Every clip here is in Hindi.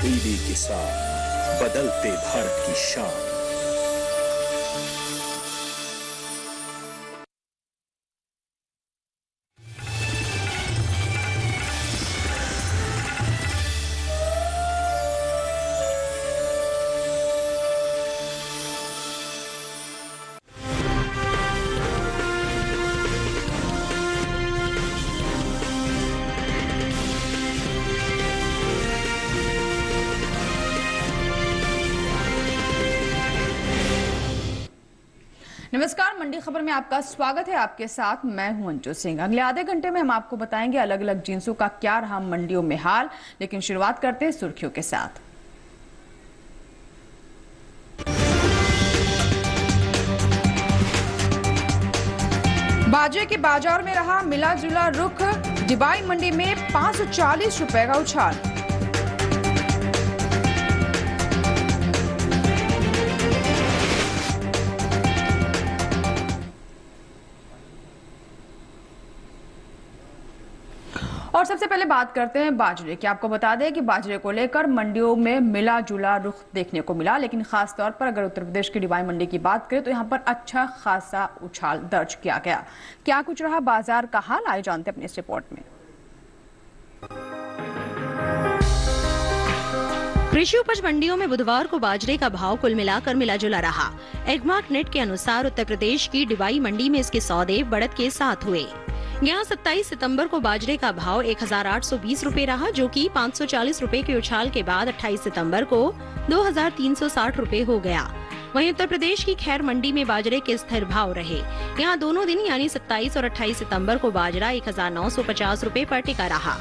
तब्दीली के साथ बदलते भारत की शान। नमस्कार, मंडी खबर में आपका स्वागत है। आपके साथ मैं हूं अंजू सिंह। अगले आधे घंटे में हम आपको बताएंगे अलग अलग जिन्सों का क्या रहा मंडियों में हाल, लेकिन शुरुआत करते हैं सुर्खियों के साथ। बाजरे के बाजार में रहा मिला जुला रुख, डिबाई मंडी में 540 रुपए का उछाल। और सबसे पहले बात करते हैं बाजरे की। आपको बता दें कि बाजरे को लेकर मंडियों में मिला जुला रुख देखने को मिला, लेकिन खास तौर पर अगर उत्तर प्रदेश की डिबाई मंडी की बात करें तो यहां पर अच्छा खासा उछाल दर्ज किया गया। क्या कुछ रहा बाजार का हाल, आइए जानते हैं अपनी इस रिपोर्ट में। कृषि उपज मंडियों में बुधवार को बाजरे का भाव कुल मिलाकर मिला जुला रहा। एग्मार्क नेट के अनुसार उत्तर प्रदेश की डिबाई मंडी में इसके सौदे बढ़त के साथ हुए। यहाँ 27 सितंबर को बाजरे का भाव 1820 रुपए रहा, जो कि 540 रुपए के उछाल के बाद 28 सितंबर को 2360 रुपए हो गया। वहीं उत्तर प्रदेश की खैर मंडी में बाजरे के स्थिर भाव रहे। यहाँ दोनों दिन यानी 27 और 28 सितंबर को बाजरा 1950 रुपए पर टिका रहा।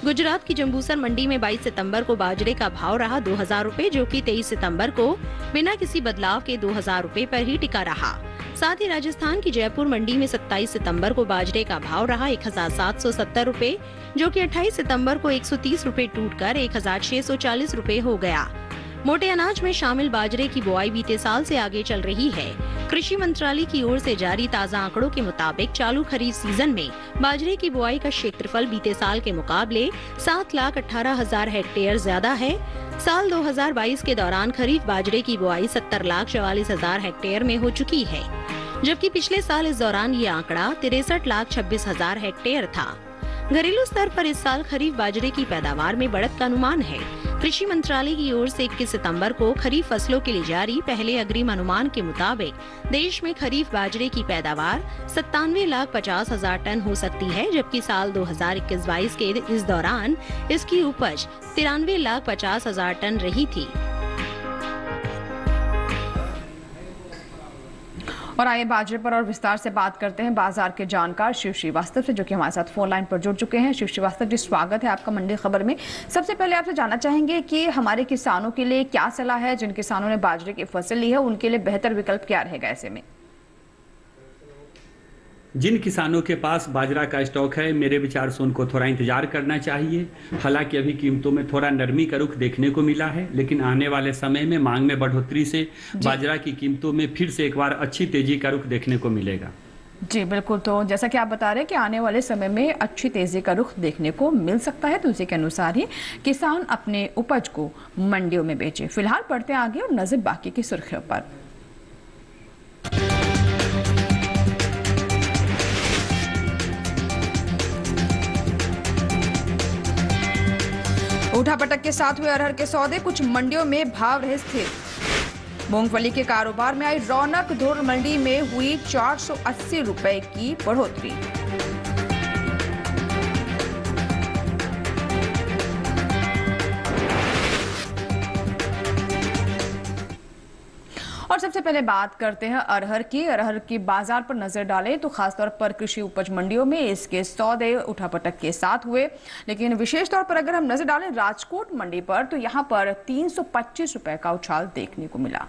गुजरात की जंबूसर मंडी में 22 सितंबर को बाजरे का भाव रहा 2000 रुपए, जो कि 23 सितंबर को बिना किसी बदलाव के 2000 रुपए पर ही टिका रहा। साथ ही राजस्थान की जयपुर मंडी में 27 सितंबर को बाजरे का भाव रहा 1770 रुपए, जो कि 28 सितंबर को 130 रुपए टूटकर 1640 रुपए हो गया। मोटे अनाज में शामिल बाजरे की बुआई बीते साल से आगे चल रही है। कृषि मंत्रालय की ओर से जारी ताज़ा आंकड़ों के मुताबिक चालू खरीफ सीजन में बाजरे की बुआई का क्षेत्रफल बीते साल के मुकाबले 7,18,000 हेक्टेयर ज्यादा है। साल 2022 के दौरान खरीफ बाजरे की बुआई 70,44,000 हेक्टेयर में हो चुकी है, जबकि पिछले साल इस दौरान ये आंकड़ा 63,26,000 हेक्टेयर था। घरेलू स्तर पर इस साल खरीफ बाजरे की पैदावार में बढ़त का अनुमान है। कृषि मंत्रालय की ओर से 21 सितंबर को खरीफ फसलों के लिए जारी पहले अग्रिम अनुमान के मुताबिक देश में खरीफ बाजरे की पैदावार 97,50,000 टन हो सकती है, जबकि साल 2021-22 के इस दौरान इसकी उपज 93,50,000 टन रही थी। और आइए बाजरे पर और विस्तार से बात करते हैं बाजार के जानकार शिव श्रीवास्तव से, जो कि हमारे साथ फोन लाइन पर जुड़ चुके हैं। शिव श्रीवास्तव जी, स्वागत है आपका मंडी खबर में। सबसे पहले आपसे जानना चाहेंगे कि हमारे किसानों के लिए क्या सलाह है, जिन किसानों ने बाजरे की फसल ली है उनके लिए बेहतर विकल्प क्या रहेगा ऐसे में? जिन किसानों के पास बाजरा का स्टॉक है, मेरे विचार से उनको थोड़ा इंतजार करना चाहिए। हालांकि अभी कीमतों में थोड़ा नरमी का रुख देखने को मिला है, लेकिन आने वाले समय में मांग में बढ़ोतरी से बाजरा की कीमतों में फिर से एक बार अच्छी तेजी का रुख देखने को मिलेगा। जी बिल्कुल, तो जैसा कि आप बता रहे हैं कि आने वाले समय में अच्छी तेजी का रुख देखने को मिल सकता है, तो उसी के अनुसार ही किसान अपने उपज को मंडियों में बेचे। फिलहाल बढ़ते आगे और नजर बाकी की सुर्खियों पर। उठापटक के साथ हुए अरहर के सौदे, कुछ मंडियों में भाव रहे स्थिर। मूंगफली के कारोबार में आई रौनक, धुर मंडी में हुई 480 रुपए की बढ़ोतरी। और सबसे पहले बात करते हैं अरहर की बाजार पर नजर डालें तो खासतौर पर कृषि उपज मंडियों में इसके सौदे उठापटक के साथ हुए, लेकिन विशेष तौर पर अगर हम नजर डालें राजकोट मंडी पर तो यहां पर 325 रुपए का उछाल देखने को मिला।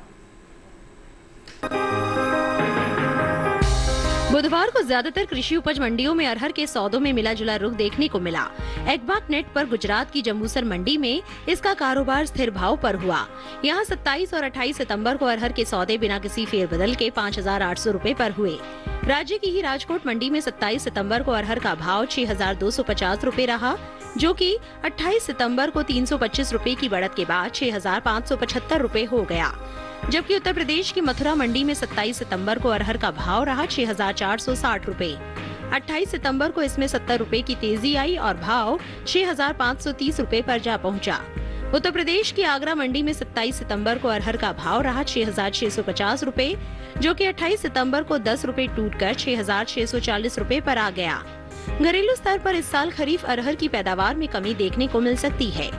बुधवार को ज्यादातर कृषि उपज मंडियों में अरहर के सौदों में मिला जुला रुख देखने को मिला। एग्मार्क नेट पर गुजरात की जंबूसर मंडी में इसका कारोबार स्थिर भाव पर हुआ। यहां 27 और 28 सितंबर को अरहर के सौदे बिना किसी फेरबदल के 5,800 रुपए पर हुए। राज्य की ही राजकोट मंडी में 27 सितंबर को अरहर का भाव 6,250 रुपए रहा, जो कि 28 सितंबर को 325 रुपए की बढ़त के बाद 6,575 रुपए हो गया। जबकि उत्तर प्रदेश की मथुरा मंडी में 27 सितंबर को अरहर का भाव रहा 6,460 रुपए। 28 सितंबर को इसमें 70 रुपए की तेजी आई और भाव 6,530 रुपए पर जा पहुंचा। उत्तर प्रदेश की आगरा मंडी में 27 सितंबर को अरहर का भाव रहा 6,650 रुपए, जो कि 28 सितंबर को 10 रुपए टूटकर 6,640 रुपए पर आ गया। घरेलू स्तर पर इस साल खरीफ अरहर की पैदावार में कमी देखने को मिल सकती है।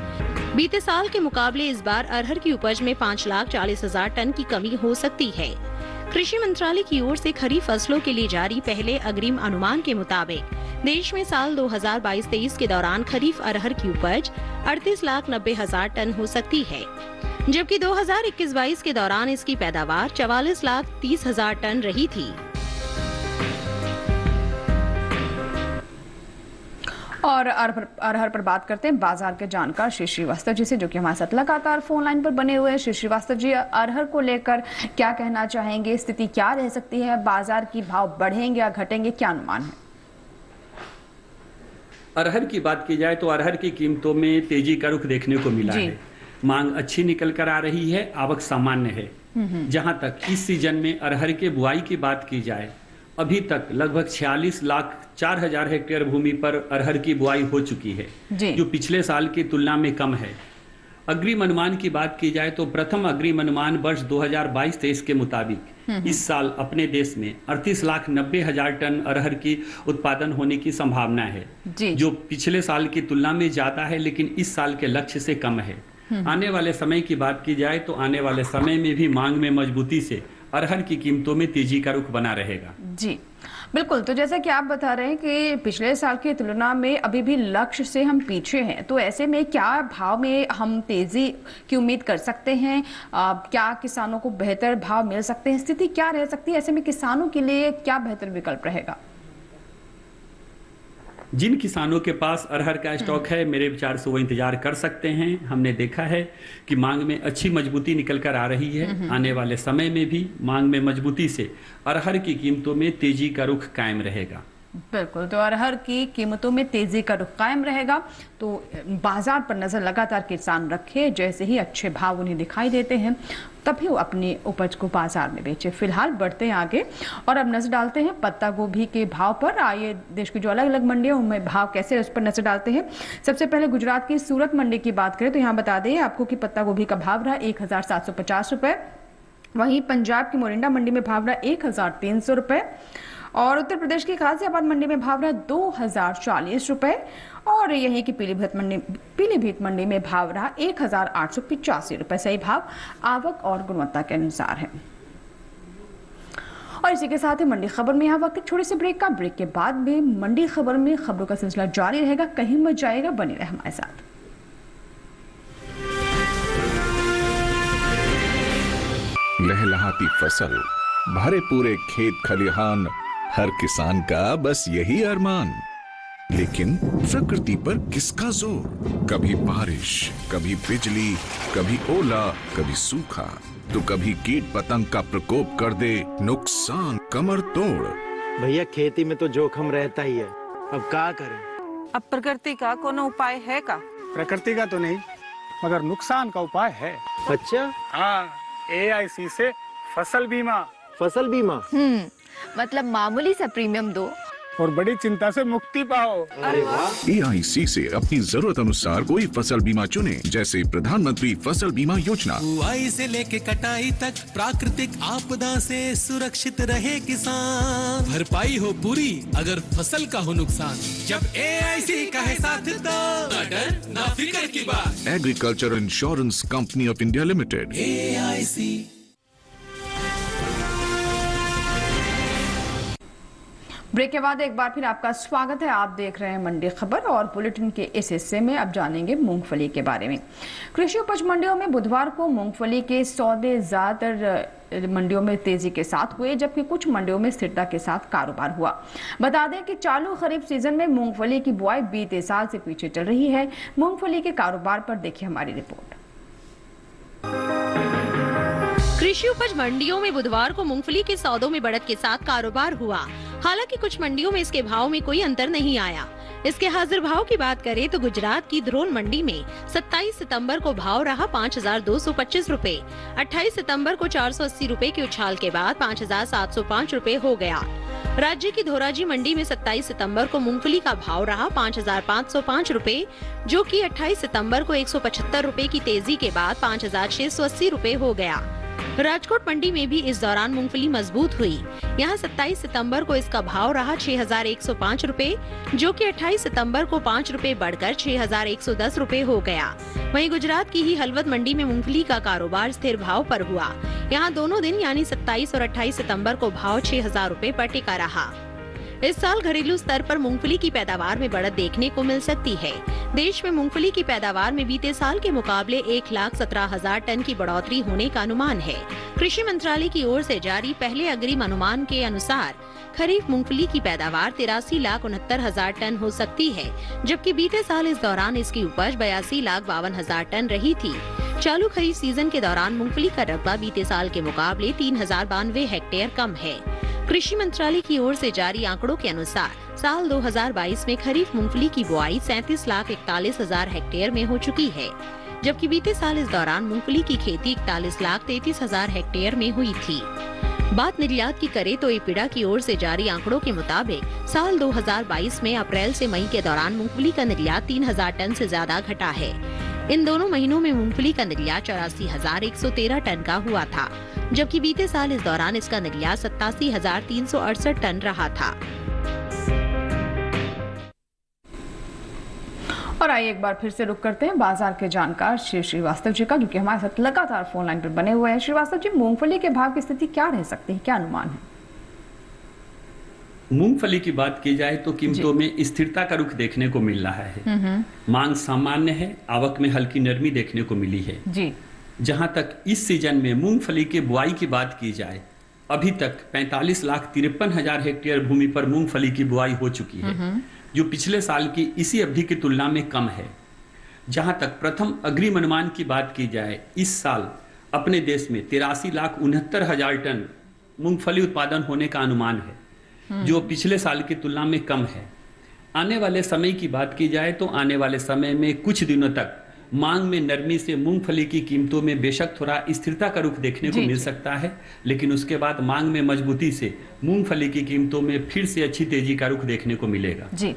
बीते साल के मुकाबले इस बार अरहर की उपज में 5,40,000 टन की कमी हो सकती है। कृषि मंत्रालय की ओर से खरीफ फसलों के लिए जारी पहले अग्रिम अनुमान के मुताबिक देश में साल 2022-23 के दौरान खरीफ अरहर की उपज 38,90,000 टन हो सकती है, जबकि 2021-22 के दौरान इसकी पैदावार 44,30,000 टन रही थी। और अरहर पर बात करते हैं बाजार के जानकार श्री श्रीवास्तव जी से, जो कि हमारे साथ लगातार फोन लाइन पर बने हुए हैं। श्री श्रीवास्तव जी, अरहर को लेकर क्या कहना चाहेंगे? स्थिति क्या रह सकती है? बाजार की भाव बढ़ेंगे या घटेंगे, क्या अनुमान है? अरहर की बात की जाए तो अरहर की कीमतों में तेजी का रुख देखने को मिला है। मांग अच्छी निकल कर आ रही है, आवक सामान्य है। जहां तक इस सीजन में अरहर के बुआई की बात की जाए, अभी तक लगभग 46,04,000 हेक्टेयर भूमि पर अरहर की बुआई हो चुकी है, जो पिछले साल की तुलना में कम है। अग्रिम अनुमान की बात की जाए तो प्रथम अग्रिम अनुमान वर्ष 2022-23 के मुताबिक इस साल अपने देश में 38,90,000 टन अरहर की उत्पादन होने की संभावना है, जो पिछले साल की तुलना में ज्यादा है, लेकिन इस साल के लक्ष्य से कम है। आने वाले समय की बात की जाए तो आने वाले समय में भी मांग में मजबूती से अरहर की कीमतों में तेजी का रुख बना रहेगा। जी बिल्कुल। तो जैसा कि आप बता रहे हैं कि पिछले साल की तुलना में अभी भी लक्ष्य से हम पीछे हैं, तो ऐसे में क्या भाव में हम तेजी की उम्मीद कर सकते हैं? क्या किसानों को बेहतर भाव मिल सकते हैं? स्थिति क्या रह सकती है? ऐसे में किसानों के लिए क्या बेहतर विकल्प रहेगा? जिन किसानों के पास अरहर का स्टॉक है, मेरे विचार से वो इंतजार कर सकते हैं। हमने देखा है कि मांग में अच्छी मजबूती निकल कर आ रही है। आने वाले समय में भी मांग में मजबूती से अरहर की कीमतों में तेजी का रुख कायम रहेगा। बिल्कुल। तो अरहर की कीमतों में तेजी का रुख कायम रहेगा, तो बाजार पर नजर लगातार किसान रखे। जैसे ही अच्छे भाव उन्हें दिखाई देते हैं तभी वो अपनी उपज को बाजार में बेचे। फिलहाल बढ़ते हैं आगे और अब नजर डालते हैं पत्ता गोभी के भाव पर। आइए देश की जो अलग अलग मंडियों में भाव कैसे है उस पर नजर डालते हैं। सबसे पहले गुजरात की सूरत मंडी की बात करें तो यहाँ बता दें आपको कि पत्ता गोभी का भाव रहा 1,750 रुपए। वहीं पंजाब की मोरिंडा मंडी में भाव रहा 1,300 रुपए और उत्तर प्रदेश की गाजियाबाद मंडी में भाव रहा 2,040 रुपए और यहीं की पीलीभीत मंडी में भाव रहा 1,885 रुपए। सही भाव आवक और गुणवत्ता के अनुसार है। और इसी के साथ ही मंडी खबर में यहाँ वक्त छोटे से ब्रेक का। ब्रेक के बाद भी मंडी खबर में खबरों का सिलसिला जारी रहेगा, कहीं मत जाएगा, बने रहे हमारे साथ। लहलहाती फसल, भरे पूरे खेत खलिहान, हर किसान का बस यही अरमान। लेकिन प्रकृति पर किसका जोर? कभी बारिश, कभी बिजली, कभी ओला, कभी सूखा, तो कभी कीट पतंग का प्रकोप कर दे नुकसान कमर तोड़। भैया खेती में तो जोखम रहता ही है, अब क्या करें? अब प्रकृति का कोनो उपाय है का? प्रकृति का तो नहीं, मगर नुकसान का उपाय है। अच्छा? हाँ, AIC से फसल बीमा। फसल बीमा? मतलब मामूली सा प्रीमियम दो और बड़ी चिंता से मुक्ति पाओ। अरे वाह! AIC से अपनी जरूरत अनुसार कोई फसल बीमा चुने, जैसे प्रधानमंत्री फसल बीमा योजना। बुआई से लेके कटाई तक प्राकृतिक आपदा से सुरक्षित रहे किसान। भरपाई हो पूरी अगर फसल का हो नुकसान, जब AIC का है साथ तो ना डर ना फिक्र की बात। Agriculture insurance company of India limited. AIC। Break के बाद एक बार फिर आपका स्वागत है। आप देख रहे हैं मंडी खबर और बुलेटिन के इस हिस्से में अब जानेंगे मूंगफली के बारे में। कृषि उपज मंडियों में बुधवार को मूंगफली के सौदे ज्यादातर मंडियों में तेजी के साथ हुए, जबकि कुछ मंडियों में स्थिरता के साथ कारोबार हुआ। बता दें कि चालू खरीफ सीजन में मूंगफली की बुआई बीते साल से पीछे चल रही है। मूंगफली के कारोबार पर देखिए हमारी रिपोर्ट। कृषि उपज मंडियों में बुधवार को मूंगफली के सौदों में बढ़त के साथ कारोबार हुआ। हालांकि कुछ मंडियों में इसके भाव में कोई अंतर नहीं आया। इसके हाजिर भाव की बात करें तो गुजरात की ध्रोल मंडी में 27 सितंबर को भाव रहा 5,225 रुपए। 28 सितंबर को 480 रुपए के उछाल के बाद 5,705 रुपए हो गया। राज्य की धोराजी मंडी में 27 सितंबर को मूंगफली का भाव रहा 5,505 रुपए, जो कि 28 सितंबर को 175 रुपए की तेजी के बाद 5,680 रुपए हो गया। राजकोट मंडी में भी इस दौरान मूंगफली मजबूत हुई। यहां 27 सितंबर को इसका भाव रहा 6,105 रुपए, जो कि 28 सितंबर को 5 रुपए बढ़कर 6,110 रुपए हो गया। वहीं गुजरात की ही हलवद मंडी में मूंगफली का कारोबार स्थिर भाव पर हुआ। यहां दोनों दिन यानी 27 और 28 सितंबर को भाव 6,000 रुपए पर टिका रहा। इस साल घरेलू स्तर पर मूंगफली की पैदावार में बढ़त देखने को मिल सकती है। देश में मूंगफली की पैदावार में बीते साल के मुकाबले 1,17,000 टन की बढ़ोतरी होने का अनुमान है। कृषि मंत्रालय की ओर से जारी पहले अग्रिम अनुमान के अनुसार खरीफ मूंगफली की पैदावार 83,69,000 टन हो सकती है, जबकि बीते साल इस दौरान इसकी उपज 82,52,000 टन रही थी। चालू खरीफ सीजन के दौरान मूंगफली का रकबा बीते साल के मुकाबले 3,092 हेक्टेयर कम है। कृषि मंत्रालय की ओर से जारी आंकड़ों के अनुसार साल 2022 में खरीफ मूंगफली की बुआई 37,41,000 हेक्टेयर में हो चुकी है, जबकि बीते साल इस दौरान मूंगफली की खेती 41,33,000 हेक्टेयर में हुई थी। बात निर्यात की करे तो इपिडा की ओर से जारी आंकड़ों के मुताबिक साल 2022 में अप्रैल से मई के दौरान मूंगफली का निर्यात 3,000 टन से ज्यादा घटा है। इन दोनों महीनों में मूंगफली का निर्यात 84,113 टन का हुआ था, जबकि बीते साल इस दौरान इसका निर्यात 87,368 टन रहा था। और आइए एक बार फिर से रुक करते हैं बाजार के जानकार श्री श्रीवास्तव जी का, क्योंकि हमारे साथ लगातार फोन लाइन पर बने हुए हैं। श्रीवास्तव जी, मूंगफली के भाव की स्थिति क्या रह सकती है, क्या अनुमान है? मूंगफली की बात की जाए तो कीमतों में स्थिरता का रुख देखने को मिल रहा है। मांग सामान्य है, आवक में हल्की नरमी देखने को मिली है जी। जहां तक इस सीजन में मूंगफली के बुआई की बात की जाए, अभी तक 45,53,000 हेक्टेयर भूमि पर मूंगफली की बुआई हो चुकी है, जो पिछले साल की इसी अवधि की तुलना में कम है। जहां तक प्रथम अग्रिम अनुमान की बात की जाए, इस साल अपने देश में 83,69,000 टन मूंगफली उत्पादन होने का अनुमान है, जो पिछले साल की तुलना में कम है। आने वाले समय की बात की जाए तो आने वाले समय में कुछ दिनों तक मांग में नरमी से मूंगफली की कीमतों में बेशक थोड़ा स्थिरता का रुख देखने को मिल सकता है, लेकिन उसके बाद मांग में मजबूती से मूंगफली की कीमतों में फिर से अच्छी तेजी का रुख देखने को मिलेगा। जी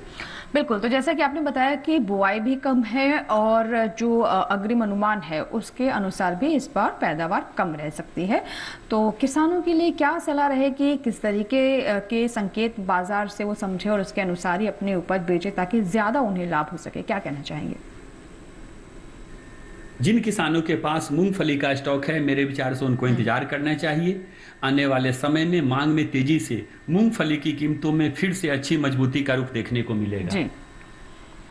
बिल्कुल। तो जैसा कि आपने बताया कि बुआई भी कम है और जो अग्रिम अनुमान है उसके अनुसार भी इस बार पैदावार कम रह सकती है, तो किसानों के लिए क्या सलाह रहेगी, किस तरीके के संकेत बाजार से वो समझे और उसके अनुसार ही अपनी उपज बेचे ताकि ज्यादा उन्हें लाभ हो सके, क्या कहना चाहेंगे? जिन किसानों के पास मूंगफली का स्टॉक है, मेरे विचार से उनको इंतजार करना चाहिए। आने वाले समय में मांग में तेजी से मूंगफली की कीमतों में फिर से अच्छी मजबूती का रुख देखने को मिलेगा। जी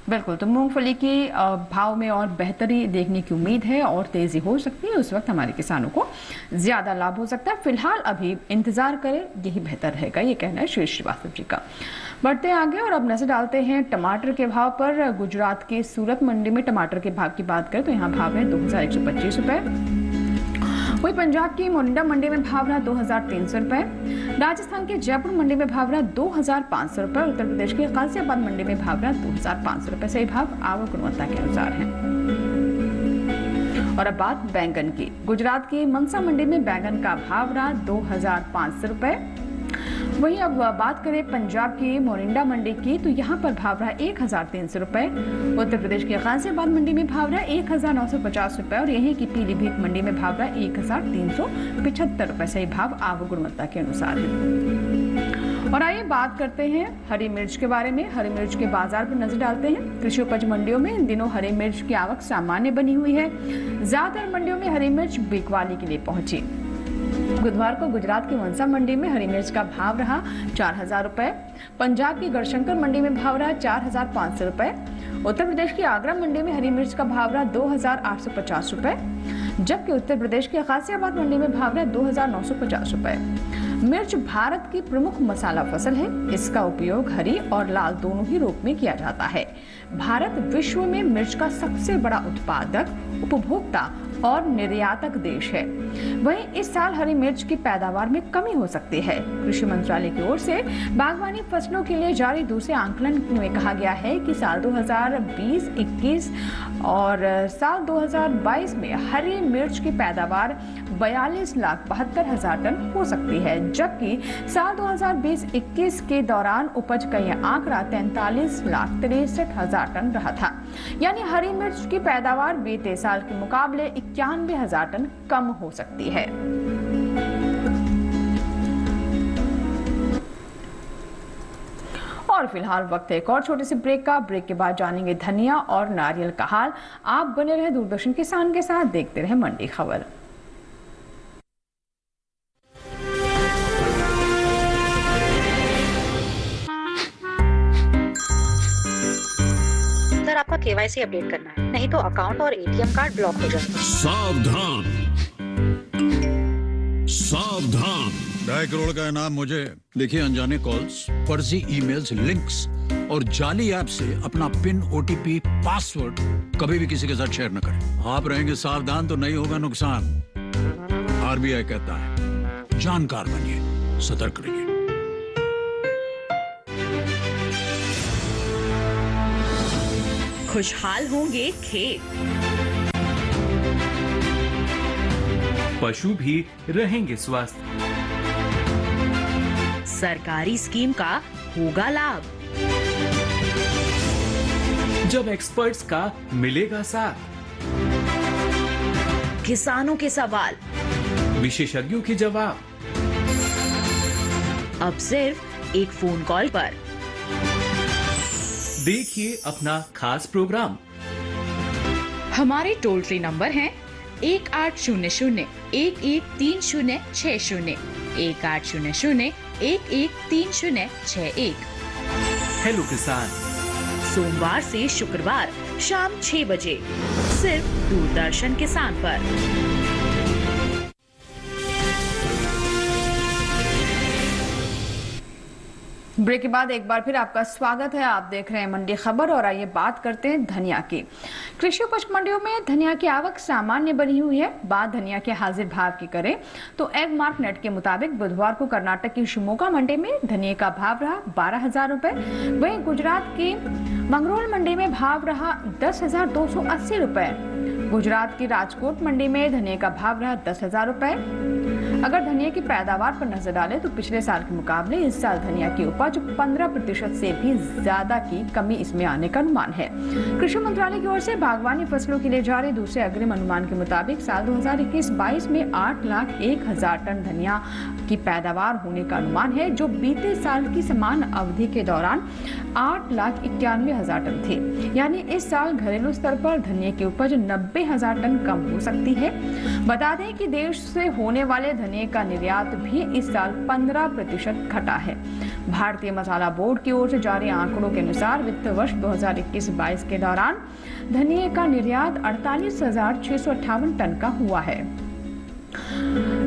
बिल्कुल। तो मूंगफली की भाव में और बेहतरी देखने की उम्मीद है और तेजी हो सकती है। उस वक्त हमारे किसानों को ज्यादा लाभ हो सकता है। फिलहाल अभी इंतजार करें, यही बेहतर रहेगा, ये कहना है श्री श्रीवास्तव जी का। बढ़ते हैं आगे और अब नजर डालते हैं टमाटर के भाव पर। गुजरात की सूरत मंडी में टमाटर के भाव की बात करें तो यहाँ भाव है 2,125 रुपए। वहीं पंजाब की मोरिंडा मंडी में भाव रहा 2,300 रुपए। राजस्थान के जयपुर मंडी में भाव रहा 2,500 रुपए। उत्तर प्रदेश के गाजियाबाद मंडी में भाव रहा 2,500 रुपए। सही भाव आवक गुणवत्ता के अनुसार है। और अब बात बैंगन की। गुजरात की मनसा मंडी में बैंगन का भाव रहा 2,500 रुपए। वहीं अब बात करें पंजाब की मोरिंडा मंडी की, तो यहाँ पर भाव रहा 1,300 रुपए। उत्तर प्रदेश के गाजियाबाद मंडी में भाव रहा 1,950 रुपए और यहीं की पीलीभीत मंडी में भाव रहा 1,375 रुपए। सही भाव आवक गुणवत्ता के अनुसार है। और आइए बात करते हैं हरी मिर्च के बारे में। हरी मिर्च के बाजार पर नजर डालते हैं। कृषि उपज मंडियों में इन दिनों हरी मिर्च की आवक सामान्य बनी हुई है। ज्यादातर मंडियों में हरी मिर्च बिकवाली के लिए पहुंची। बुधवार को गुजरात की मनसा मंडी में हरी मिर्च का भाव रहा 4,000 रुपए। पंजाब की गढ़शंकर मंडी में भाव रहा 4,500 रुपए। उत्तर प्रदेश की आगरा मंडी में हरी मिर्च का भाव रहा 2,850 रुपए, जबकि उत्तर प्रदेश की गाजियाबाद मंडी में भाव रहा 2,950 रुपए। मिर्च भारत की प्रमुख मसाला फसल है। इसका उपयोग हरी और लाल दोनों ही रूप में किया जाता है। भारत विश्व में मिर्च का सबसे बड़ा उत्पादक, उपभोक्ता और निर्यातक देश है। वहीं इस साल हरी मिर्च की पैदावार में कमी हो सकती है। कृषि मंत्रालय की ओर से बागवानी फसलों के लिए जारी दूसरे आंकलन में कहा गया है कि साल 2020-21 और साल 2022 में हरी मिर्च की पैदावार 42,72,000 टन हो सकती है, जबकि साल 2020-21 के दौरान उपज का यह आंकड़ा 43,63,000 टन रहा था। यानी हरी मिर्च की पैदावार बीते साल के मुकाबले 91,000 टन कम हो सकती है। और फिलहाल वक्त है एक और छोटे से ब्रेक का। ब्रेक के बाद जानेंगे धनिया और नारियल का हाल। आप बने रहे दूरदर्शन किसान के साथ, देखते रहे मंडी खबर। सर, आपका केवाईसी अपडेट करना है, नहीं तो अकाउंट और एटीएम कार्ड ब्लॉक हो जाएगा। सावधान सावधान, 2.5 करोड़ का इनाम मुझे। देखिए, अनजाने कॉल्स, फर्जी ईमेल्स, लिंक्स और जाली ऐप से अपना पिन, ओटीपी, पासवर्ड कभी भी किसी के साथ शेयर न करें। आप रहेंगे सावधान तो नहीं होगा नुकसान। आरबीआई कहता है, जानकार बनिए, सतर्क रहिए। खुशहाल होंगे खेत, पशु भी रहेंगे स्वस्थ, सरकारी स्कीम का होगा लाभ, जब एक्सपर्ट्स का मिलेगा साथ, किसानों के सवाल, विशेषज्ञों के जवाब, अब सिर्फ एक फोन कॉल पर। देखिए अपना खास प्रोग्राम। हमारे टोल फ्री नंबर हैं 1800-113060, 1800-113061। हेलो किसान, सोमवार से शुक्रवार शाम 6 बजे सिर्फ दूरदर्शन किसान पर। ब्रेक के बाद एक बार फिर आपका स्वागत है। आप देख रहे हैं मंडी खबर और आइए बात करते हैं धनिया की। कृषि उपज मंडियों में धनिया की आवक सामान्य बनी हुई है। बात धनिया के हाजिर भाव की करें तो एगमार्क नेट के मुताबिक बुधवार को कर्नाटक की शिमोगा मंडी में धनिया का भाव रहा 12,000 रुपए। वहीं गुजरात की मंगरोल मंडी में भाव रहा 10,280 रुपए। गुजरात की राजकोट मंडी में धनिया का भाव रहा 10,000 रुपए। अगर धनिया की पैदावार पर नजर डालें तो पिछले साल के मुकाबले इस साल धनिया की उपज 15% से भी ज्यादा की कमी इसमें आने का अनुमान है। कृषि मंत्रालय की ओर से बागवानी फसलों के लिए जारी दूसरे अग्रिम अनुमान के मुताबिक साल 2021-22 में 8,01,000 टन धनिया की पैदावार होने का अनुमान है, जो बीते साल की समान अवधि के दौरान 8,91,000 टन थे। यानी इस साल घरेलू स्तर पर धनिया की उपज 90,000 टन कम हो सकती है। बता दें कि देश से होने वाले धनिया का निर्यात भी इस साल 15% घटा है। भारतीय मसाला बोर्ड की ओर से जारी आंकड़ों के अनुसार वित्त वर्ष 2021-22 के दौरान धनिया का निर्यात 48,658 टन का हुआ है,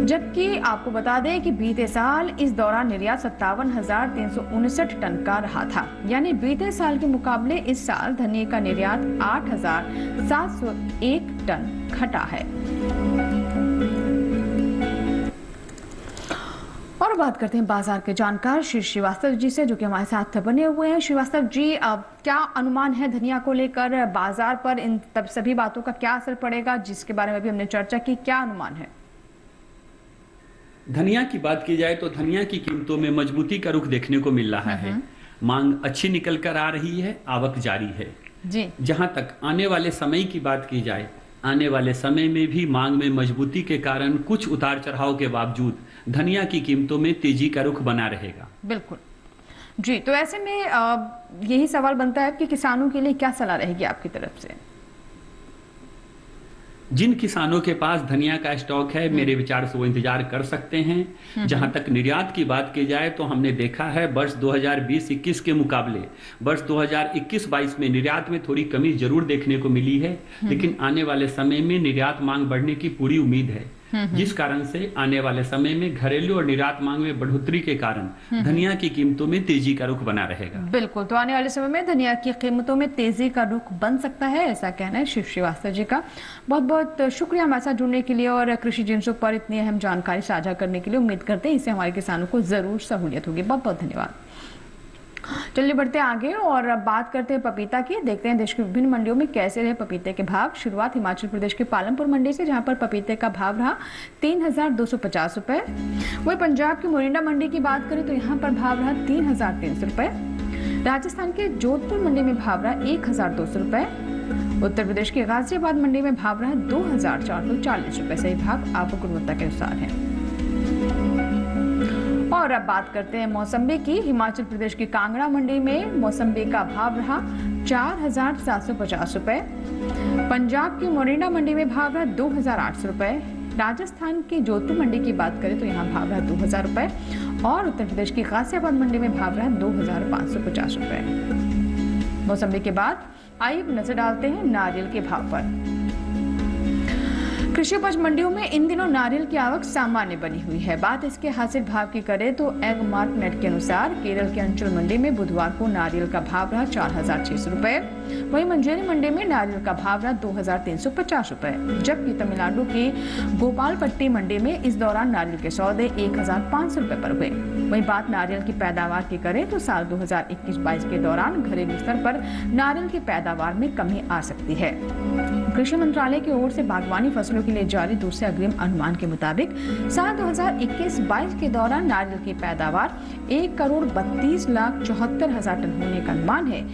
जबकि आपको बता दें कि बीते साल इस दौरान निर्यात 57,359 टन का रहा था। यानी बीते साल के मुकाबले इस साल धनिया का निर्यात 8,701 टन घटा है। और बात करते हैं बाजार के जानकार श्री श्रीवास्तव जी से, जो कि हमारे साथ बने हुए हैं। श्रीवास्तव जी, अब क्या अनुमान है धनिया को लेकर बाजार पर? इन तब सभी बातों का क्या असर पड़ेगा जिसके बारे में भी हमने चर्चा की, क्या अनुमान है? धनिया की बात की जाए तो धनिया की कीमतों में मजबूती का रुख देखने को मिल रहा है। मांग अच्छी निकल कर आ रही है, आवक जारी है जी। जहां तक आने वाले समय की बात की जाए, आने वाले समय में भी मांग में मजबूती के कारण कुछ उतार चढ़ाव के बावजूद धनिया की कीमतों में तेजी का रुख बना रहेगा। बिल्कुल जी। तो ऐसे में यही सवाल बनता है कि किसानों के लिए क्या सलाह रहेगी आपकी तरफ से? जिन किसानों के पास धनिया का स्टॉक है मेरे विचार से वो इंतजार कर सकते हैं। जहां तक निर्यात की बात की जाए तो हमने देखा है वर्ष 2020-21 के मुकाबले वर्ष 2021-22 में निर्यात में थोड़ी कमी जरूर देखने को मिली है, लेकिन आने वाले समय में निर्यात मांग बढ़ने की पूरी उम्मीद है, जिस कारण से आने वाले समय में घरेलू और निर्यात मांग में बढ़ोतरी के कारण धनिया की कीमतों में तेजी का रुख बना रहेगा। बिल्कुल, तो आने वाले समय में धनिया की कीमतों में तेजी का रुख बन सकता है, ऐसा कहना है शिव श्रीवास्तव जी का। बहुत बहुत शुक्रिया हमारे साथ जुड़ने के लिए और कृषि जिन्सों पर इतनी अहम जानकारी साझा करने के लिए। उम्मीद करते हैं इससे हमारे किसानों को जरूर सहूलियत होगी। बहुत बहुत धन्यवाद। चलिए बढ़ते आगे और बात करते हैं पपीता की। देखते हैं देश की विभिन्न मंडियों में कैसे रहे पपीते के भाव। शुरुआत हिमाचल प्रदेश के पालमपुर मंडी से, जहां पर पपीते का भाव रहा 3,250 रुपए। वही पंजाब की मोरिंडा मंडी की बात करें तो यहां पर भाव रहा 3,300 रुपए। राजस्थान के जोधपुर मंडी में भाव रहा 1,200 रुपए। उत्तर प्रदेश के गाजियाबाद मंडी में भाव रहा 2,440 रुपए। सही भाव आप गुणवत्ता के अनुसार है। और अब बात करते हैं मौसम्बी की। हिमाचल प्रदेश की कांगड़ा मंडी में मौसम्बी का भाव रहा 4,750 रुपए। पंजाब की मोरिंडा मंडी में भाव रहा 2,800 रुपए। राजस्थान की जोधपुर मंडी की बात करें तो यहाँ भाव रहा 2,000 रुपए और उत्तर प्रदेश की गाजियाबाद मंडी में भाव रहा 2,550 रुपए। मौसम्बी के बाद आइए नजर डालते हैं नारियल के भाव पर। कृषि उपज मंडियों में इन दिनों नारियल की आवक सामान्य बनी हुई है। बात इसके हाजिर भाव की करें तो एगमार्क नेट के अनुसार केरल के अंचल मंडी में बुधवार को नारियल का भाव रहा 4,600 रुपए। वहीं मंजेरी मंडी में नारियल का भाव रहा 2,350 रुपए, जबकि तमिलनाडु की गोपालपट्टी मंडी में इस दौरान नारियल के सौदे 1,500 रुपए पर हुए। वहीं बात नारियल की पैदावार की करें तो साल 2021-22 के दौरान घरेलू स्तर पर नारियल की पैदावार में कमी आ सकती है। कृषि मंत्रालय की ओर से बागवानी फसलों के लिए जारी दूसरे अग्रिम अनुमान के मुताबिक साल 2021-22 के दौरान नारियल की पैदावार 1,32,74,000 टन होने का अनुमान है,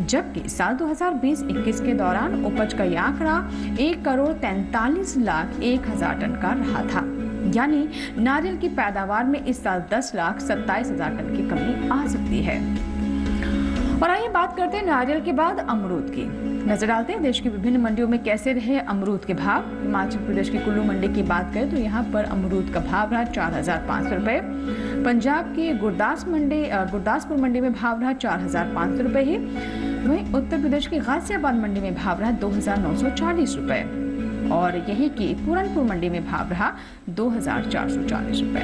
जबकि साल 2020-21 के दौरान उपज का यह आंकड़ा 1,43,01,000 टन का रहा था। यानी नारियल की पैदावार में इस साल 10,27,000 टन की कमी आ सकती है। और आइए बात करते हैं नारियल के बाद अमरूद की। नजर डालते हैं देश की विभिन्न मंडियों में कैसे रहे अमरूद के भाव। हिमाचल प्रदेश की कुल्लू मंडी की बात करें तो यहाँ पर अमरूद का भाव रहा 4,500 रुपए। पंजाब की गुरदासपुर मंडी में भाव रहा 4,500 रुपए ही। वहीं उत्तर प्रदेश की गाजियाबाद मंडी में भाव रहा 2,940 रुपए और यही की पूरनपुर मंडी में भाव रहा 2,440 रुपए।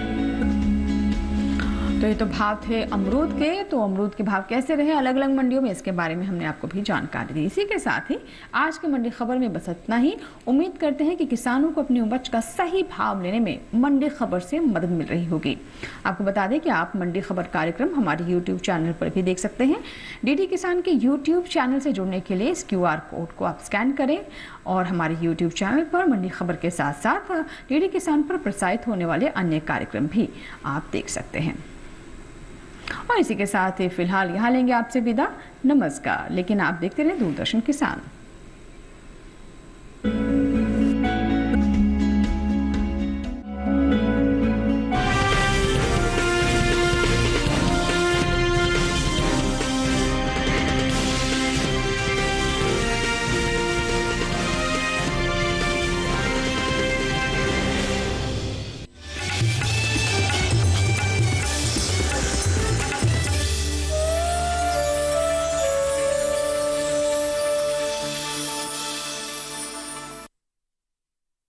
तो ये तो भाव थे अमरूद के। तो अमरूद के भाव कैसे रहे अलग अलग मंडियों में, इसके बारे में हमने आपको भी जानकारी दी। इसी के साथ ही आज की मंडी खबर में बस इतना ही। उम्मीद करते हैं कि किसानों को अपनी उपज का सही भाव लेने में मंडी खबर से मदद मिल रही होगी। आपको बता दें कि आप मंडी खबर कार्यक्रम हमारे YouTube चैनल पर भी देख सकते हैं। DD किसान के YouTube चैनल से जुड़ने के लिए इस QR कोड को आप स्कैन करें और हमारे YouTube चैनल पर मंडी खबर के साथ साथ DD किसान पर प्रसारित होने वाले अन्य कार्यक्रम भी आप देख सकते हैं। और इसी के साथ ही फिलहाल यहाँ लेंगे आपसे विदा। नमस्कार। लेकिन आप देखते रहे दूरदर्शन किसान।